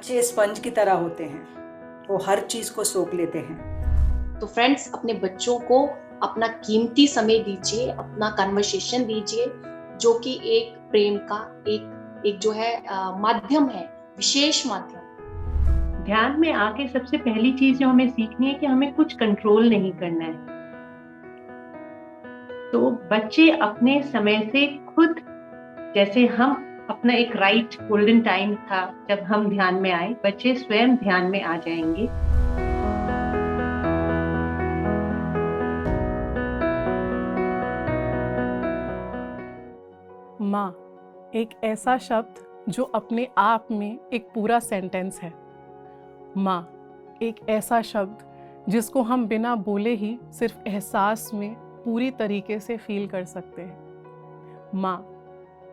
बच्चे स्पंज की तरह होते हैं, वो हर चीज को सोख लेते हैं। तो फ्रेंड्स, अपने बच्चों को अपना कीमती समय दीजिए, अपना कन्वर्सेशन दीजिए, जो कि एक प्रेम का एक जो है माध्यम है, विशेष माध्यम। ध्यान में आके सबसे पहली चीज जो हमें सीखनी है कि हमें कुछ कंट्रोल नहीं करना है। तो बच्चे अपने समय से खुद, जैसे हम अपना एक राइट गोल्डन टाइम था जब हम ध्यान में आए, बच्चे स्वयं ध्यान में आ जाएंगे। माँ एक ऐसा शब्द जो अपने आप में एक पूरा सेंटेंस है। माँ एक ऐसा शब्द जिसको हम बिना बोले ही सिर्फ एहसास में पूरी तरीके से फील कर सकते हैं। माँ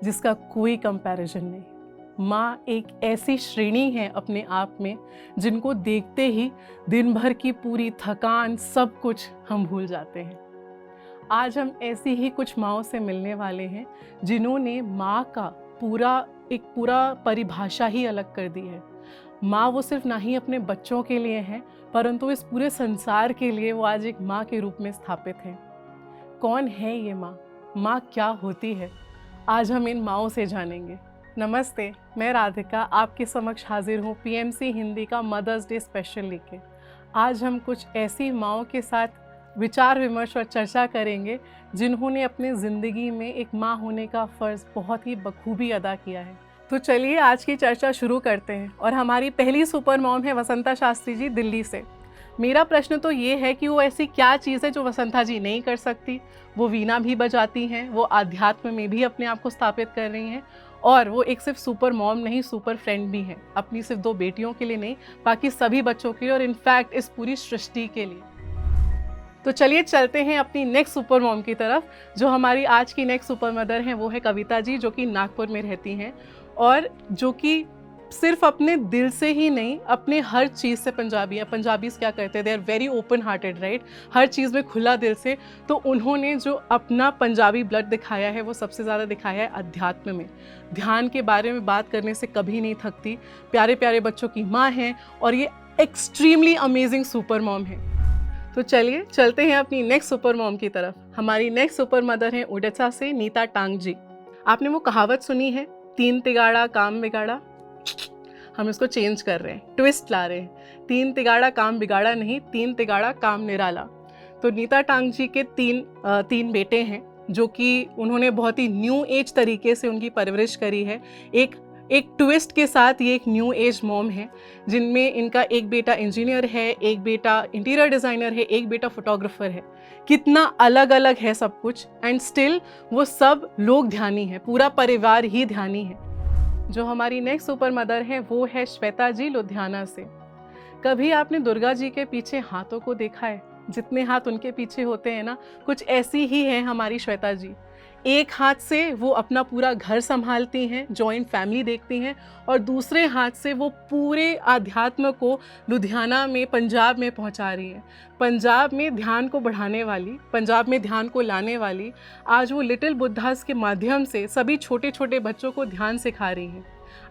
जिसका कोई कंपैरिजन नहीं। माँ एक ऐसी श्रेणी है अपने आप में जिनको देखते ही दिन भर की पूरी थकान सब कुछ हम भूल जाते हैं। आज हम ऐसी ही कुछ माँओं से मिलने वाले हैं जिन्होंने माँ का पूरा परिभाषा ही अलग कर दी है। माँ वो सिर्फ ना ही अपने बच्चों के लिए है, परंतु इस पूरे संसार के लिए वो आज एक माँ के रूप में स्थापित हैं। कौन है ये माँ? माँ क्या होती है? आज हम इन माँओं से जानेंगे। नमस्ते, मैं राधिका आपके समक्ष हाजिर हूँ पीएमसी हिंदी का मदर्स डे स्पेशल लेके। आज हम कुछ ऐसी माँओं के साथ विचार विमर्श और चर्चा करेंगे जिन्होंने अपने ज़िंदगी में एक माँ होने का फ़र्ज़ बहुत ही बखूबी अदा किया है। तो चलिए आज की चर्चा शुरू करते हैं। और हमारी पहली सुपर मॉम है वसंता शास्त्री जी दिल्ली से। मेरा प्रश्न तो ये है कि वो ऐसी क्या चीज़ है जो वसंता जी नहीं कर सकती। वो वीणा भी बजाती हैं, वो आध्यात्म में भी अपने आप को स्थापित कर रही हैं, और वो एक सिर्फ सुपर मॉम नहीं, सुपर फ्रेंड भी हैं। अपनी सिर्फ 2 बेटियों के लिए नहीं, बाकी सभी बच्चों के लिए और इनफैक्ट इस पूरी सृष्टि के लिए। तो चलिए चलते हैं अपनी नेक्स्ट सुपर मॉम की तरफ। जो हमारी आज की नेक्स्ट सुपर मदर हैं वो है कविता जी, जो कि नागपुर में रहती हैं और जो कि सिर्फ अपने दिल से ही नहीं, अपने हर चीज़ से पंजाबी है। पंजाबीज़ क्या करते हैं, they are very open hearted, right. हर चीज़ में खुला दिल से। तो उन्होंने जो अपना पंजाबी ब्लड दिखाया है वो सबसे ज़्यादा दिखाया है अध्यात्म में। ध्यान के बारे में बात करने से कभी नहीं थकती। प्यारे प्यारे बच्चों की माँ हैं और ये एक्सट्रीमली अमेजिंग सुपर मॉम है। तो चलिए चलते हैं अपनी नेक्स्ट सुपर मॉम की तरफ। हमारी नेक्स्ट सुपर मदर हैं उड़ीसा से नीता टांग जी। आपने वो कहावत सुनी है, 3 तिगाड़ा काम बिगाड़ा? हम इसको चेंज कर रहे हैं, ट्विस्ट ला रहे हैं। 3 तिगाड़ा काम बिगाड़ा नहीं, 3 तिगाड़ा काम निराला। तो नीता टांग जी के तीन बेटे हैं जो कि उन्होंने बहुत ही न्यू एज तरीके से उनकी परवरिश करी है। एक ट्विस्ट के साथ ये एक न्यू एज मॉम है, जिनमें इनका एक बेटा इंजीनियर है, एक बेटा इंटीरियर डिज़ाइनर है, एक बेटा फोटोग्राफर है। कितना अलग अलग है सब कुछ, एंड स्टिल वो सब लोग ध्यानी हैं, पूरा परिवार ही ध्यानी है। जो हमारी नेक्स्ट सुपर मदर है वो है श्वेता जी लुधियाना से। कभी आपने दुर्गा जी के पीछे हाथों को देखा है? जितने हाथ उनके पीछे होते हैं ना, कुछ ऐसी ही है हमारी श्वेता जी। एक हाथ से वो अपना पूरा घर संभालती हैं, जॉइंट फैमिली देखती हैं, और दूसरे हाथ से वो पूरे आध्यात्म को लुधियाना में, पंजाब में पहुंचा रही हैं। पंजाब में ध्यान को बढ़ाने वाली, पंजाब में ध्यान को लाने वाली, आज वो लिटिल बुद्धास के माध्यम से सभी छोटे छोटे बच्चों को ध्यान सिखा रही हैं।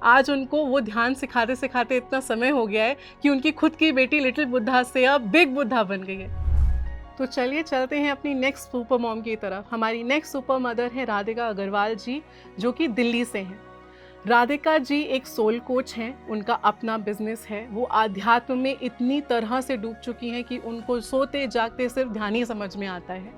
आज उनको वो ध्यान सिखाते सिखाते इतना समय हो गया है कि उनकी खुद की बेटी लिटिल बुद्धा से अब बिग बुद्धा बन गई है। तो चलिए चलते हैं अपनी नेक्स्ट सुपर मॉम की तरफ। हमारी नेक्स्ट सुपर मदर है राधिका अग्रवाल जी, जो कि दिल्ली से हैं। राधिका जी एक सोल कोच हैं, उनका अपना बिजनेस है। वो आध्यात्म में इतनी तरह से डूब चुकी हैं कि उनको सोते जागते सिर्फ ध्यान ही समझ में आता है।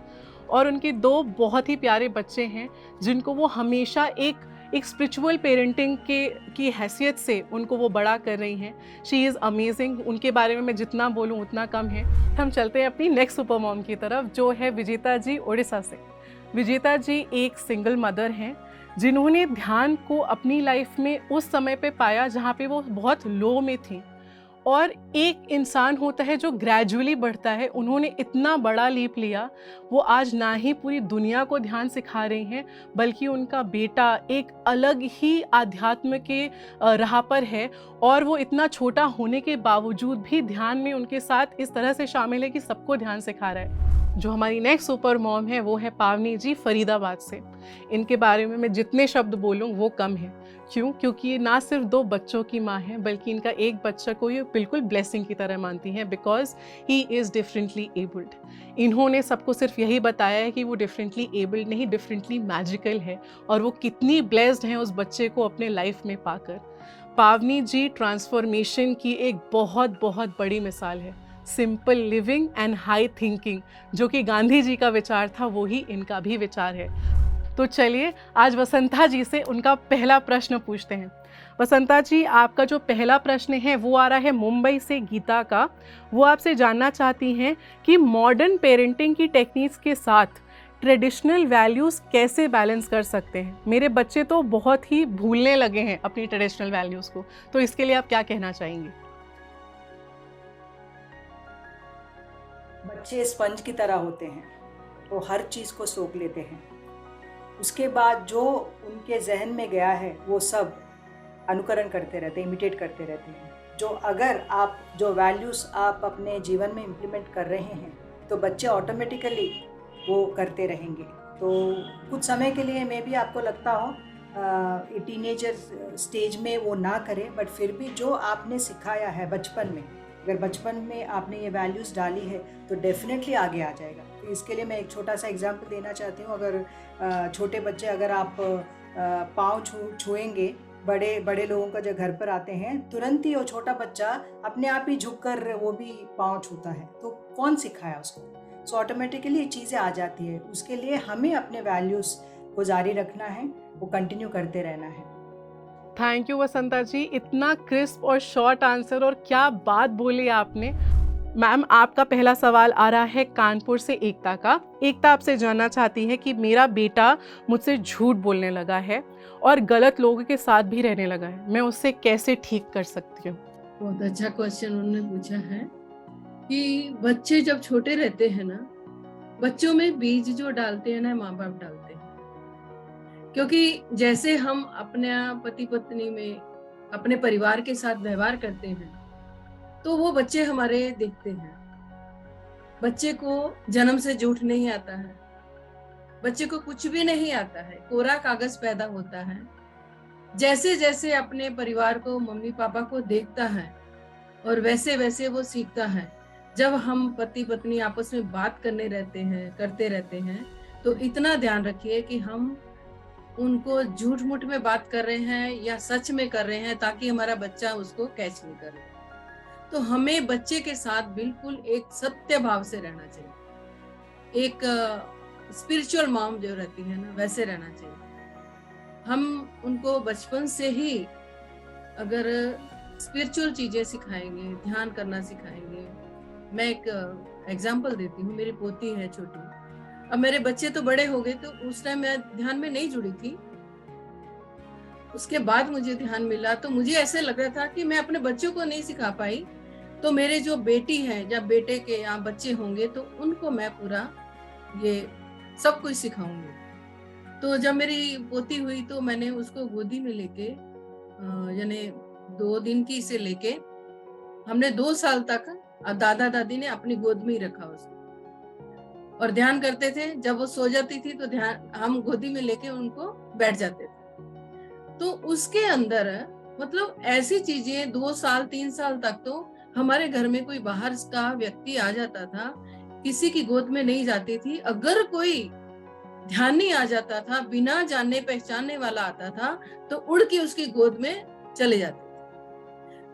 और उनके 2 बहुत ही प्यारे बच्चे हैं जिनको वो हमेशा एक स्पिरिचुअल पेरेंटिंग की हैसियत से उनको वो बड़ा कर रही हैं। She is amazing. उनके बारे में मैं जितना बोलूँ उतना कम है। हम चलते हैं अपनी नेक्स्ट सुपर मॉम की तरफ, जो है विजेता जी उड़ीसा से। विजेता जी एक सिंगल मदर हैं जिन्होंने ध्यान को अपनी लाइफ में उस समय पे पाया जहाँ पे वो बहुत लो में थी। और एक इंसान होता है जो ग्रेजुअली बढ़ता है, उन्होंने इतना बड़ा लीप लिया। वो आज ना ही पूरी दुनिया को ध्यान सिखा रही हैं, बल्कि उनका बेटा एक अलग ही आध्यात्म के राह पर है, और वो इतना छोटा होने के बावजूद भी ध्यान में उनके साथ इस तरह से शामिल है कि सबको ध्यान सिखा रहा है। जो हमारी नेक्स्ट सुपर मॉम है वो है पावनी जी फरीदाबाद से। इनके बारे में मैं जितने शब्द बोलूँ वो कम है। क्यों? क्योंकि ये ना सिर्फ 2 बच्चों की माँ है, बल्कि इनका एक बच्चा को ये बिल्कुल ब्लेसिंग की तरह मानती हैं, because he is differently abled. इन्होंने सबको सिर्फ यही बताया है कि वो डिफरेंटली एबल्ड नहीं, डिफरेंटली मैजिकल है, और वो कितनी ब्लेस्ड हैं उस बच्चे को अपने लाइफ में पाकर। पावनी जी ट्रांसफॉर्मेशन की एक बहुत बहुत बड़ी मिसाल है। Simple living and high thinking, जो कि गांधी जी का विचार था, वो ही इनका भी विचार है। तो चलिए आज वसंता जी से उनका पहला प्रश्न पूछते हैं। वसंता जी, आपका जो पहला प्रश्न है वो आ रहा है मुंबई से गीता का। वो आपसे जानना चाहती हैं कि मॉडर्न पेरेंटिंग की टेक्निक्स के साथ ट्रेडिशनल वैल्यूज़ कैसे बैलेंस कर सकते हैं। मेरे बच्चे तो बहुत ही भूलने लगे हैं अपनी ट्रेडिशनल वैल्यूज़ को, तो इसके लिए आप क्या कहना चाहेंगे? बच्चे स्पंज की तरह होते हैं, वो हर चीज़ को सोख लेते हैं। उसके बाद जो उनके जहन में गया है वो सब अनुकरण करते रहते हैं, इमिटेट करते रहते हैं। जो अगर आप जो वैल्यूज़ आप अपने जीवन में इम्प्लीमेंट कर रहे हैं तो बच्चे ऑटोमेटिकली वो करते रहेंगे। तो कुछ समय के लिए मे भी आपको लगता हो टीनेजर स्टेज में वो ना करें, बट फिर भी जो आपने सिखाया है बचपन में, अगर बचपन में आपने ये वैल्यूज़ डाली है तो डेफिनेटली आगे आ जाएगा। तो इसके लिए मैं एक छोटा सा एग्जांपल देना चाहती हूँ। अगर छोटे बच्चे, अगर आप पाँव छुएंगे बड़े लोगों का जब घर पर आते हैं, तुरंत ही वो छोटा बच्चा अपने आप ही झुककर वो भी पाँव छूता है। तो कौन सिखाया उसको? सो ऑटोमेटिकली ये चीज़ें आ जाती है। उसके लिए हमें अपने वैल्यूज़ को जारी रखना है, वो कंटिन्यू करते रहना है। थैंक यू वसंता जी, इतना क्रिस्प और शॉर्ट आंसर, और क्या बात बोली आपने। मैम, आपका पहला सवाल आ रहा है कानपुर से एकता का। एकता आपसे जानना चाहती है कि मेरा बेटा मुझसे झूठ बोलने लगा है और गलत लोगों के साथ भी रहने लगा है, मैं उससे कैसे ठीक कर सकती हूँ? बहुत अच्छा क्वेश्चन उन्होंने पूछा है कि बच्चे जब छोटे रहते हैं ना, बच्चों में बीज जो डालते हैं ना, माँ बाप डालते हैं। क्योंकि जैसे हम अपने पति पत्नी में अपने परिवार के साथ व्यवहार करते हैं तो वो बच्चे हमारे देखते हैं। बच्चे को जन्म से झूठ नहीं आता है, बच्चे को कुछ भी नहीं आता है, कोरा कागज पैदा होता है। जैसे जैसे अपने परिवार को, मम्मी पापा को देखता है और वैसे वैसे वो सीखता है। जब हम पति पत्नी आपस में बात करते रहते हैं तो इतना ध्यान रखिए कि हम उनको झूठ मूठ में बात कर रहे हैं या सच में कर रहे हैं, ताकि हमारा बच्चा उसको कैच नहीं करे। तो हमें बच्चे के साथ बिल्कुल एक सत्य भाव से रहना चाहिए। एक स्पिरिचुअल मॉम जो रहती है ना, वैसे रहना चाहिए। हम उनको बचपन से ही अगर स्पिरिचुअल चीजें सिखाएंगे, ध्यान करना सिखाएंगे। मैं एक एग्जांपल देती हूँ। मेरी पोती है छोटी, अब मेरे बच्चे तो बड़े हो गए, तो उस टाइम मैं ध्यान में नहीं जुड़ी थी। उसके बाद मुझे ध्यान मिला तो मुझे ऐसे लग रहा था कि मैं अपने बच्चों को नहीं सिखा पाई, तो मेरे जो बेटी है, जब बेटे के यहाँ बच्चे होंगे तो उनको मैं पूरा ये सब कुछ सिखाऊंगी। तो जब मेरी पोती हुई तो मैंने उसको गोदी में लेके, यानी 2 दिन की से लेके हमने 2 साल तक दादा दादी ने अपनी गोद में ही रखा उसको, और ध्यान करते थे। जब वो सो जाती थी तो ध्यान हम गोदी में लेके उनको बैठ जाते थे। तो उसके अंदर मतलब ऐसी चीजें 2 साल 3 साल तक तो हमारे घर में कोई बाहर का व्यक्ति आ जाता था, किसी की गोद में नहीं जाती थी। अगर कोई ध्यान नहीं आ जाता था, बिना जानने पहचानने वाला आता था तो उड़ के उसकी गोद में चले जाते थे।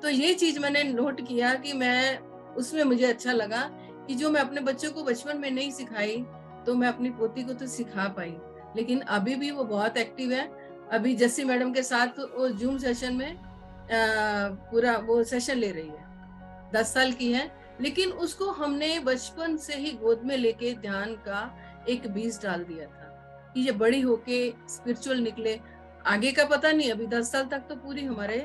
तो ये चीज मैंने नोट किया कि मैं उसमें मुझे अच्छा लगा कि जो मैं अपने बच्चों को बचपन में नहीं सिखाई तो मैं अपनी पोती को तो सिखा पाई। लेकिन अभी भी वो बहुत एक्टिव है। अभी जस्सी मैडम के साथ वो जूम सेशन में पूरा वो सेशन ले रही है। 10 साल की है, लेकिन उसको हमने बचपन से ही गोद में लेके ध्यान का एक बीज डाल दिया था कि ये बड़ी होके स्पिरिचुअल निकले। आगे का पता नहीं, अभी 10 साल तक तो पूरी हमारे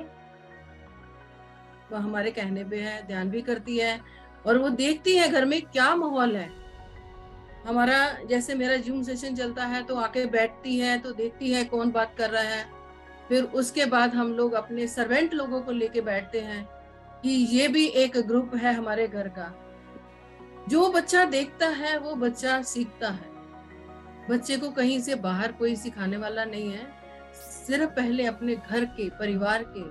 कहने पे है, ध्यान भी करती है और वो देखती है घर में क्या माहौल है हमारा। जैसे मेरा जूम सेशन चलता है तो आके बैठती है तो देखती है कौन बात कर रहा है। फिर उसके बाद हम लोग अपने सर्वेंट लोगों को लेके बैठते हैं कि ये भी एक ग्रुप है हमारे घर का। जो बच्चा देखता है वो बच्चा सीखता है। बच्चे को कहीं से बाहर कोई सिखाने वाला नहीं है। सिर्फ पहले अपने घर के, परिवार के,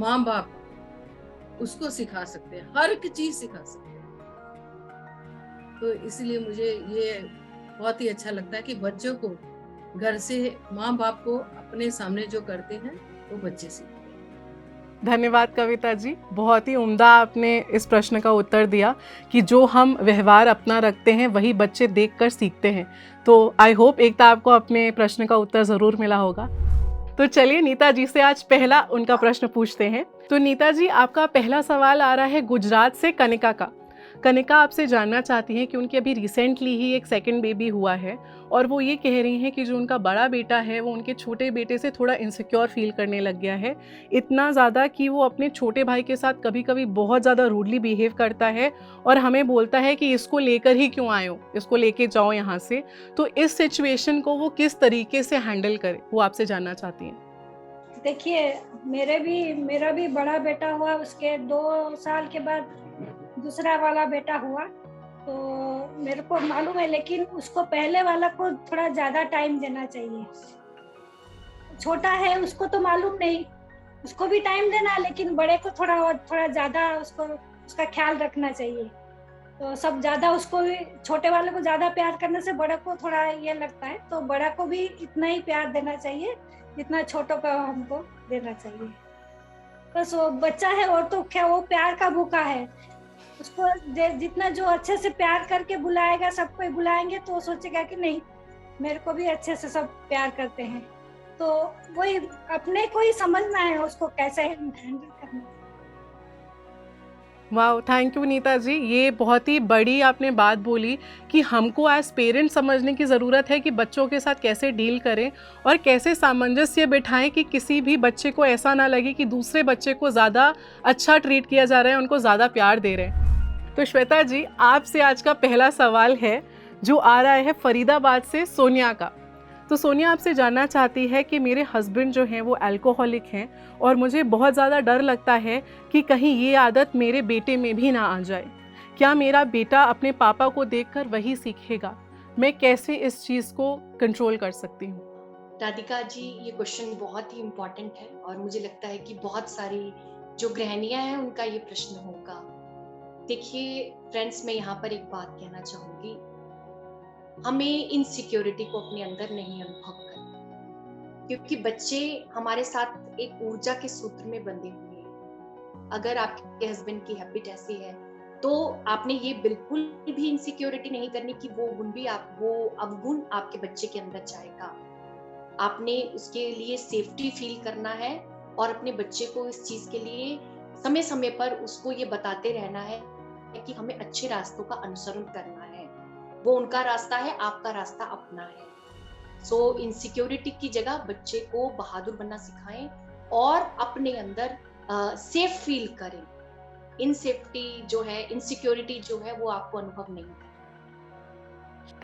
माँ बाप उसको सिखा सकते हैं, हर एक चीज सिखा सकते हैं। तो इसलिए मुझे ये बहुत ही अच्छा लगता है कि बच्चों को घर से माँ बाप को अपने सामने जो करते हैं वो बच्चे सीखते हैं। धन्यवाद कविता जी, बहुत ही उम्दा आपने इस प्रश्न का उत्तर दिया कि जो हम व्यवहार अपना रखते हैं वही बच्चे देखकर सीखते हैं। तो आई होप एकता आपको अपने प्रश्न का उत्तर ज़रूर मिला होगा। तो चलिए नीता जी से आज पहला उनका प्रश्न पूछते हैं। तो नीता जी, आपका पहला सवाल आ रहा है गुजरात से कनिका का। कनिका आपसे जानना चाहती हैं कि उनके अभी रिसेंटली ही एक सेकंड बेबी हुआ है और वो ये कह रही हैं कि जो उनका बड़ा बेटा है वो उनके छोटे बेटे से थोड़ा इनसिक्योर फील करने लग गया है, इतना ज़्यादा कि वो अपने छोटे भाई के साथ कभी कभी बहुत ज़्यादा रूडली बिहेव करता है और हमें बोलता है कि इसको लेकर ही क्यों आए हो, इसको लेके जाओ यहाँ से। तो इस सिचुएशन को वो किस तरीके से हैंडल करे, वो आपसे जानना चाहती हैं। देखिए, मेरा भी बड़ा बेटा हुआ, उसके 2 साल के बाद दूसरा वाला बेटा हुआ, तो मेरे को मालूम है, लेकिन उसको पहले वाला को थोड़ा ज्यादा टाइम देना चाहिए। छोटा है, उसको तो मालूम नहीं, उसको भी टाइम देना, लेकिन बड़े को थोड़ा ज्यादा उसका ख्याल रखना चाहिए। तो सब ज्यादा उसको भी, छोटे वाले को ज्यादा प्यार करने से बड़े को थोड़ा ये लगता है, तो बड़ा को भी इतना ही प्यार देना चाहिए जितना छोटों का हमको देना चाहिए। बस वो बच्चा है और तो क्या, वो प्यार का भूखा है। उसको जितना जो अच्छे से प्यार करके बुलाएगा, सबको बुलाएंगे तो वो सोचेगा कि नहीं, मेरे को भी अच्छे से सब प्यार करते हैं। तो वही अपने को ही समझना है उसको कैसे हैंडल करना है। वाह, थैंक यू नीता जी, ये बहुत ही बड़ी आपने बात बोली कि हमको एज पेरेंट समझने की ज़रूरत है कि बच्चों के साथ कैसे डील करें और कैसे सामंजस्य बिठाएं कि किसी भी बच्चे को ऐसा ना लगे कि दूसरे बच्चे को ज़्यादा अच्छा ट्रीट किया जा रहा है, उनको ज़्यादा प्यार दे रहे हैं। तो श्वेता जी, आपसे आज का पहला सवाल है जो आ रहा है फरीदाबाद से सोनिया का। तो सोनिया आपसे जानना चाहती है कि मेरे हस्बैंड जो हैं वो अल्कोहलिक हैं और मुझे बहुत ज़्यादा डर लगता है कि कहीं ये आदत मेरे बेटे में भी ना आ जाए। क्या मेरा बेटा अपने पापा को देखकर वही सीखेगा? मैं कैसे इस चीज़ को कंट्रोल कर सकती हूँ? राधिका जी, ये क्वेश्चन बहुत ही इम्पोर्टेंट है और मुझे लगता है कि बहुत सारी जो गृहिणियां हैं उनका ये प्रश्न होगा। देखिए फ्रेंड्स, मैं यहाँ पर एक बात कहना चाहूंगी, हमें इनसिक्योरिटी को अपने अंदर नहीं अनुभव करना, क्योंकि बच्चे हमारे साथ एक ऊर्जा के सूत्र में बंधे हुए हैं। अगर आपके हस्बैंड की हैबिट ऐसी है तो आपने ये बिल्कुल भी इनसिक्योरिटी नहीं करनी कि वो अवगुण आपके बच्चे के अंदर जाएगा। आपने उसके लिए सेफ्टी फील करना है और अपने बच्चे को इस चीज के लिए समय समय पर उसको ये बताते रहना है कि हमें अच्छे रास्तों का अनुसरण करना है। वो उनका रास्ता है, आपका रास्ता अपना है। सो इनसिक्योरिटी की जगह बच्चे को बहादुर बनना सिखाएं और अपने अंदर सेफ फील करें। इनसेफ्टी जो है, इनसिक्योरिटी जो है, वो आपको अनुभव नहीं करें।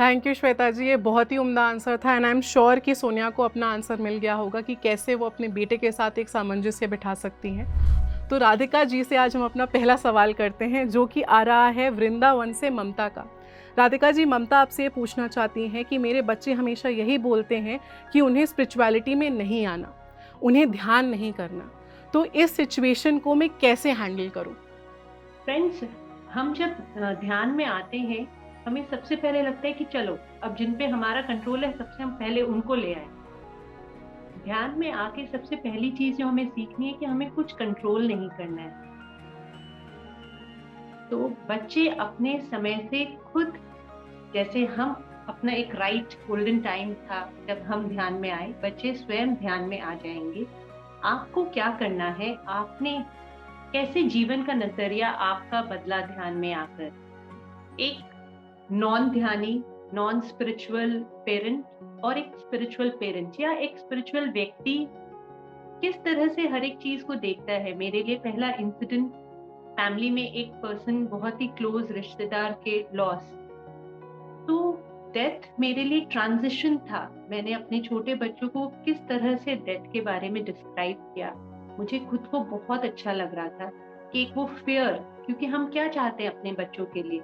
थैंक यू श्वेता जी, ये बहुत ही उम्दा आंसर था एंड आई एम श्योर कि सोनिया को अपना आंसर मिल गया होगा कि कैसे वो अपने बेटे के साथ एक सामंजस्य बिठा सकती हैं। तो राधिका जी से आज हम अपना पहला सवाल करते हैं जो कि आ रहा है वृंदावन से ममता का। राधिका जी, ममता आपसे ये पूछना चाहती हैं कि मेरे बच्चे हमेशा यही बोलते हैं कि उन्हें स्पिरिचुअलिटी में नहीं आना, उन्हें ध्यान नहीं करना, तो इस सिचुएशन को मैं कैसे हैंडल करूं? फ्रेंड्स, हम जब ध्यान में आते हैं, हमें सबसे पहले लगता है कि चलो अब जिन पे हमारा कंट्रोल है सबसे हम पहले उनको ले आए। ध्यान में आके सबसे पहली चीज जो हमें सीखनी है कि हमें कुछ कंट्रोल नहीं करना है। तो बच्चे अपने समय से खुद, जैसे हम अपना एक राइट गोल्डन टाइम था जब हम ध्यान में आए, बच्चे स्वयं ध्यान में आ जाएंगे। आपको क्या करना है, आपने कैसे जीवन का नजरिया आपका बदला ध्यान में आकर। एक नॉन ध्यानी, नॉन स्पिरिचुअल पेरेंट और एक स्पिरिचुअल पेरेंट या एक स्पिरिचुअल व्यक्ति किस तरह से हर एक चीज को देखता है। मेरे लिए पहला इंसिडेंट, फैमिली में एक पर्सन, बहुत ही क्लोज रिश्तेदार के लॉस, तो डेथ मेरे लिए ट्रांजिशन था। मैंने अपने छोटे बच्चों को किस तरह से डेथ के बारे में डिस्क्राइब किया, मुझे खुद को बहुत अच्छा लग रहा था कि एक वो फियर, क्योंकि हम क्या चाहते हैं अपने बच्चों के लिए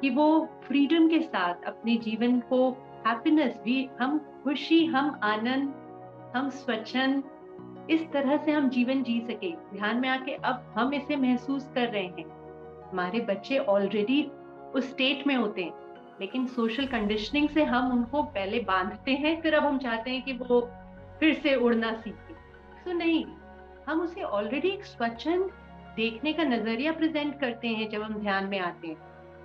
कि वो फ्रीडम के साथ अपने जीवन को, हैप्पीनेस भी, हम खुशी, हम आनंद हम स्वच्छंद इस तरह से हम जीवन जी सके। ध्यान में आके अब हम इसे महसूस कर रहे हैं। हमारे बच्चे ऑलरेडी उस स्टेट में होते हैं, लेकिन सोशल कंडीशनिंग से हम उनको पहले बांधते हैं, फिर अब हम चाहते हैं कि वो फिर से उड़ना सीखे। तो नहीं, हम उसे ऑलरेडी एक स्वच्छंद देखने का नजरिया प्रेजेंट करते हैं जब हम ध्यान में आते हैं।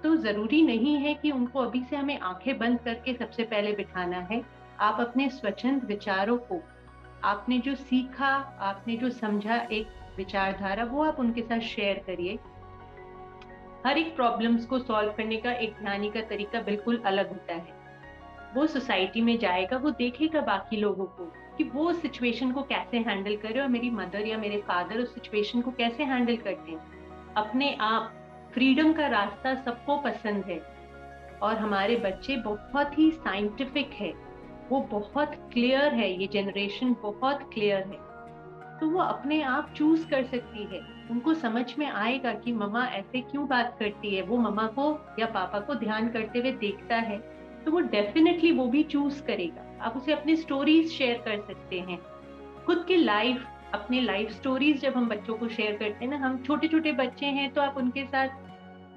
तो जरूरी नहीं है कि उनको अभी से हमें आंखें बंद करके सबसे पहले बिठाना है। आप अपने स्वच्छंद विचारों को, आपने जो सीखा, आपने जो समझा एक विचारधारा, वो आप उनके साथ शेयर करिए। हर एक प्रॉब्लम्स को सॉल्व करने का एक ध्यानी का तरीका बिल्कुल अलग होता है। वो सोसाइटी में जाएगा, वो देखेगा बाकी लोगों को कि वो सिचुएशन को कैसे हैंडल करे, और मेरी मदर या मेरे फादर उस सिचुएशन को कैसे हैंडल करते हैं। अपने आप फ्रीडम का रास्ता सबको पसंद है, और हमारे बच्चे बहुत ही साइंटिफिक है, वो बहुत क्लियर है, ये जनरेशन बहुत क्लियर है। तो वो अपने आप चूज कर सकती है। उनको समझ में आएगा कि मम्मा ऐसे क्यों बात करती है। वो मम्मा को या पापा को ध्यान करते हुए देखता है, तो वो डेफिनेटली वो भी चूज करेगा। आप उसे अपनी स्टोरीज शेयर कर सकते हैं, खुद की लाइफ, अपने लाइफ स्टोरीज जब हम बच्चों को शेयर करते हैं ना, हम छोटे छोटे बच्चे हैं तो आप उनके साथ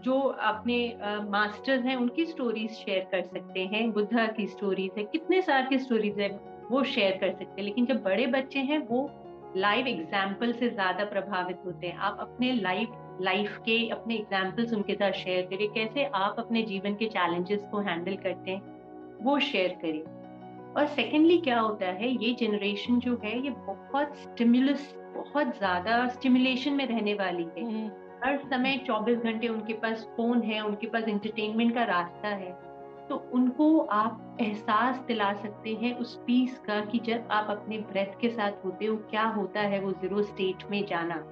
जो अपने मास्टर्स हैं उनकी स्टोरीज शेयर कर सकते हैं। बुद्धा की स्टोरीज है, कितने सारे की स्टोरीज है, वो शेयर कर सकते हैं। लेकिन जब बड़े बच्चे हैं वो लाइव एग्जाम्पल से ज्यादा प्रभावित होते हैं। आप अपने लाइफ के अपने एग्जाम्पल्स उनके साथ शेयर करिए, कैसे आप अपने जीवन के चैलेंजेस को हैंडल करते हैं वो शेयर करिए। और सेकेंडली क्या होता है, ये जनरेशन जो है ये बहुत ज्यादा स्टिमुलेशन में रहने वाली है। हर समय 24 घंटे उनके पास फोन है, उनके पास एंटरटेनमेंट का रास्ता है। तो उनको आप एहसास दिला सकते हैं उस पीस का कि जब आप अपने ब्रेथ के साथ होते हो क्या होता है वो जीरो स्टेट में जाना।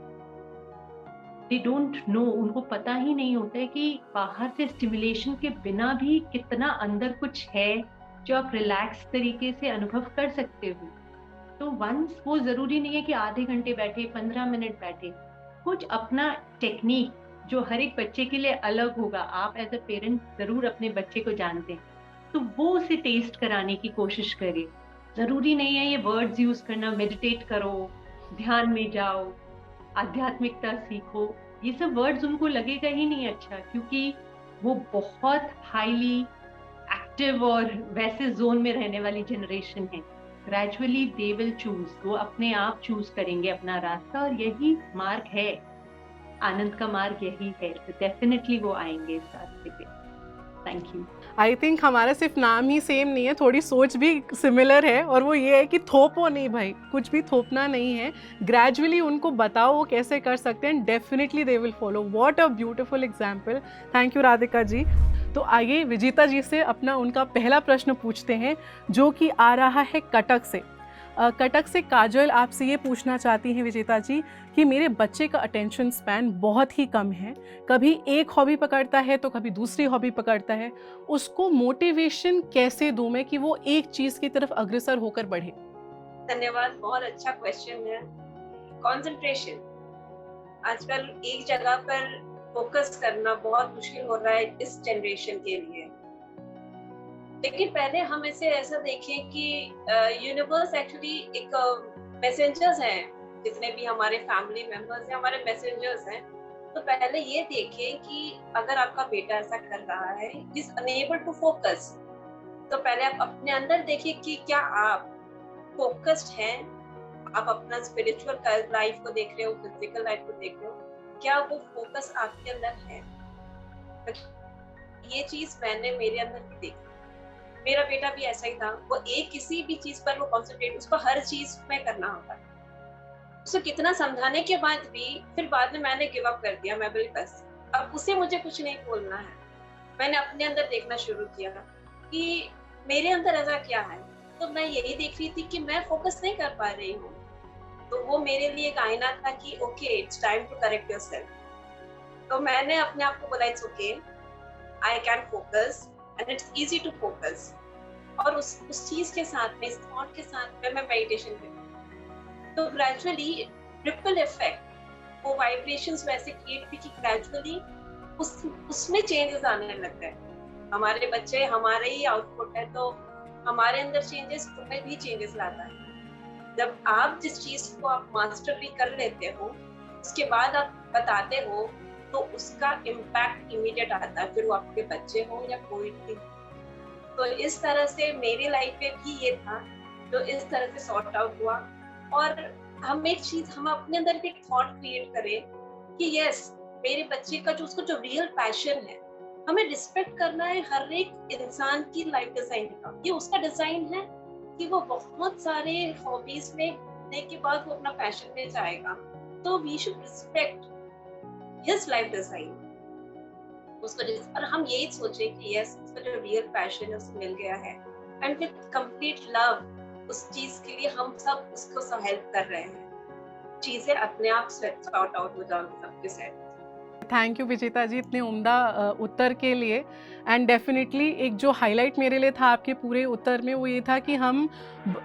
दे डोंट नो, उनको पता ही नहीं होता है कि बाहर से स्टिमुलेशन के बिना भी कितना अंदर कुछ है जो आप रिलैक्स तरीके से अनुभव कर सकते हो। तो वंस वो जरूरी नहीं है कि आधे घंटे बैठे, 15 मिनट बैठे, कुछ अपना टेक्निक जो हर एक बच्चे के लिए अलग होगा। आप एज अ पेरेंट जरूर अपने बच्चे को जानते हैं, तो वो उसे टेस्ट कराने की कोशिश करिए। जरूरी नहीं है ये वर्ड्स यूज करना, मेडिटेट करो, ध्यान में जाओ, आध्यात्मिकता सीखो, ये सब वर्ड्स उनको लगेगा ही नहीं अच्छा, क्योंकि वो बहुत हाईली एक्टिव और वैसे जोन में रहने वाली जनरेशन है। ग्रेजुअली दे विल चूज, वो अपने आप चूज करेंगे अपना रास्ता, और यही मार्ग है, आनंद का मार्ग यही है। तो डेफिनेटली वो आएंगे इस रास्ते पे। Thank you. आई थिंक हमारा सिर्फ नाम ही सेम नहीं है, थोड़ी सोच भी सिमिलर है, और वो ये है कि थोपो नहीं भाई, कुछ भी थोपना नहीं है। ग्रेजुअली उनको बताओ वो कैसे कर सकते हैं, definitely they will follow. What a beautiful example. Thank you Radhika ji. तो आइए विजेता जी से अपना उनका पहला प्रश्न पूछते हैं, जो कि आ रहा है कटक से। कटक से काजल आपसे ये पूछना चाहती हैं विजेता जी कि मेरे बच्चे का अटेंशन स्पैन बहुत ही कम है, कभी एक हॉबी पकड़ता है तो कभी दूसरी हॉबी पकड़ता है, उसको मोटिवेशन कैसे दूं मैं कि वो एक चीज़ की तरफ अग्रसर होकर बढ़े। धन्यवाद, बहुत अच्छा क्वेश्चन है। कंसंट्रेशन, आजकल एक जगह पर फोकस करना बहुत मुश्किल हो रहा है इस जनरेशन के लिए। लेकिन पहले हम इसे ऐसा देखें कि यूनिवर्स एक्चुअली एक मैसेंजर्स हैं, जितने भी हमारे फैमिली मेंबर्स हैं हमारे मैसेंजर्स हैं। तो पहले ये देखें कि अगर आपका बेटा ऐसा कर रहा है, इज अनेबल टू फोकस, तो पहले आप अपने अंदर देखिए कि क्या आप फोकस्ड हैं, आप अपना स्पिरिचुअल लाइफ को देख रहे हो, फिजिकल लाइफ को देख रहे हो, क्या वो फोकस आपके अंदर है। ये चीज मैंने मेरे अंदर भी देखी, मेरा बेटा भी ऐसा ही था। वो एक किसी भी चीज पर वो कॉन्सेंट्रेट, उसको हर चीज में करना होता है। उसे कितना समझाने के बाद भी फिर बाद में मैंने गिव अप कर दिया, मैं बोली बस अब उसे मुझे कुछ नहीं बोलना है। मैंने अपने अंदर देखना शुरू किया कि मेरे अंदर ऐसा क्या है। तो मैं यही देख रही थी कि मैं फोकस नहीं कर पा रही हूँ, तो वो मेरे लिए एक आईना था कि okay it's time to correct yourself. तो मैंने अपने आप को बोला it's okay, I can focus and it's easy to focus. और उस चीज के साथ में, इस थॉट के साथ में मैं मेडिटेशन करती। तो ग्रेजुअली रिपल इफेक्ट, वो वाइब्रेशंस वैसे क्रिएट हुई कि ग्रेजुअली उसमें चेंजेस आने लग गए। हमारे बच्चे हमारे ही आउटपुट है, तो हमारे अंदर चेंजेस उनमें भी चेंजेस लाता है। जब आप जिस चीज को आप मास्टरली कर लेते हो, उसके बाद आप बताते हो, तो उसका इम्पैक्ट इमीडिएट आता है, फिर वो आपके बच्चे हो या कोई भी। तो इस तरह से मेरी लाइफ में भी ये था, जो इस तरह से सॉर्ट आउट हुआ। और हम एक चीज, हम अपने अंदर भी एक थॉट क्रिएट करें कि यस, मेरे बच्चे का जो, उसको जो रियल पैशन है, हमें रिस्पेक्ट करना है हर एक इंसान की लाइफ डिजाइन का। ये उसका डिजाइन है कि वो बहुत सारे हॉबीज में होने के बाद वो अपना पैशन में जाएगा, तो we should respect his life design उसको। और हम यही सोचे कि यस, उसका जो रियल पैशन है उसको मिल गया है, एंड विद कंप्लीट लव उस चीज के लिए हम सब उसको सब हेल्प कर रहे हैं, चीजें अपने आप सॉर्ट आउट हो जाएंगी सबके साथ। थैंक यू विजेता जी इतने उम्दा उत्तर के लिए। एंड डेफिनेटली एक जो हाईलाइट मेरे लिए था आपके पूरे उत्तर में वो ये था कि हम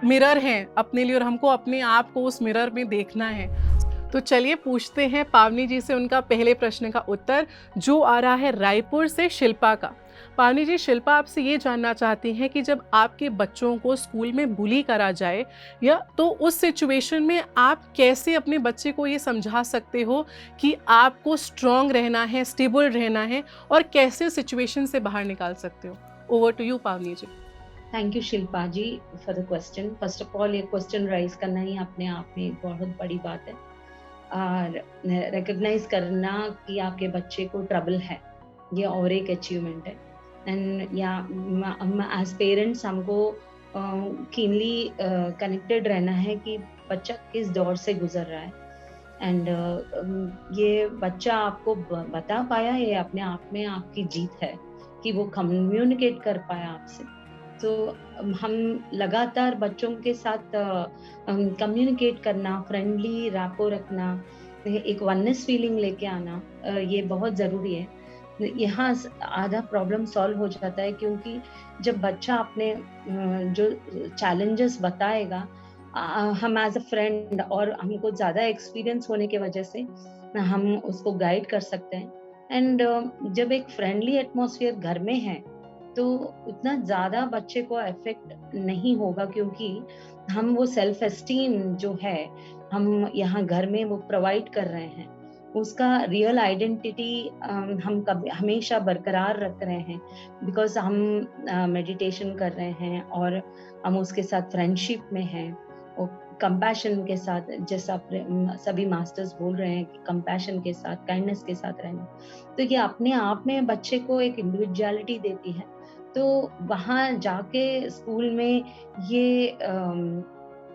मिरर हैं अपने लिए और हमको अपने आप को उस मिरर में देखना है। तो चलिए पूछते हैं पावनी जी से उनका पहले प्रश्न का उत्तर, जो आ रहा है रायपुर से शिल्पा का। पावनी जी, शिल्पा आपसे ये जानना चाहती हैं कि जब आपके बच्चों को स्कूल में बुली करा जाए या तो उस सिचुएशन में आप कैसे अपने बच्चे को ये समझा सकते हो कि आपको स्ट्रॉन्ग रहना है, स्टेबल रहना है, और कैसे सिचुएशन से बाहर निकाल सकते हो? Over to you Pavani ji. Thank you Shilpa ji for the question. First of all, ये क्वेश्चन राइज करना ही अपने आप में एक बहुत बड़ी बात है, और रिकग्नाइज करना कि आपके बच्चे को ट्रबल है, ये और एक अचीवमेंट है। एंड या एज पेरेंट्स हमको कीनली कनेक्टेड रहना है कि बच्चा किस दौर से गुजर रहा है, एंड ये बच्चा आपको बता पाया, ये अपने आप में आपकी जीत है कि वो कम्युनिकेट कर पाया आपसे। तो हम लगातार बच्चों के साथ कम्युनिकेट करना, फ्रेंडली रैपो रखना, एक वननेस फीलिंग लेके आना, ये बहुत ज़रूरी है। यहाँ आधा प्रॉब्लम सॉल्व हो जाता है, क्योंकि जब बच्चा अपने जो चैलेंजेस बताएगा, हम एज अ फ्रेंड और हमको ज़्यादा एक्सपीरियंस होने की वजह से हम उसको गाइड कर सकते हैं। एंड जब एक फ्रेंडली एटमॉस्फेयर घर में है तो उतना ज़्यादा बच्चे को इफेक्ट नहीं होगा, क्योंकि हम वो सेल्फ एस्टीम जो है हम यहाँ घर में वो प्रोवाइड कर रहे हैं, उसका रियल आइडेंटिटी हम हमेशा बरकरार रख रहे हैं, बिकॉज हम मेडिटेशन कर रहे हैं और हम उसके साथ फ्रेंडशिप में हैं और कंपैशन के साथ, जैसा सभी मास्टर्स बोल रहे हैं कि कंपैशन के साथ, काइंडनेस के साथ रहना, तो ये अपने आप में बच्चे को एक इंडिविजुअलिटी देती है। तो वहाँ जाके स्कूल में ये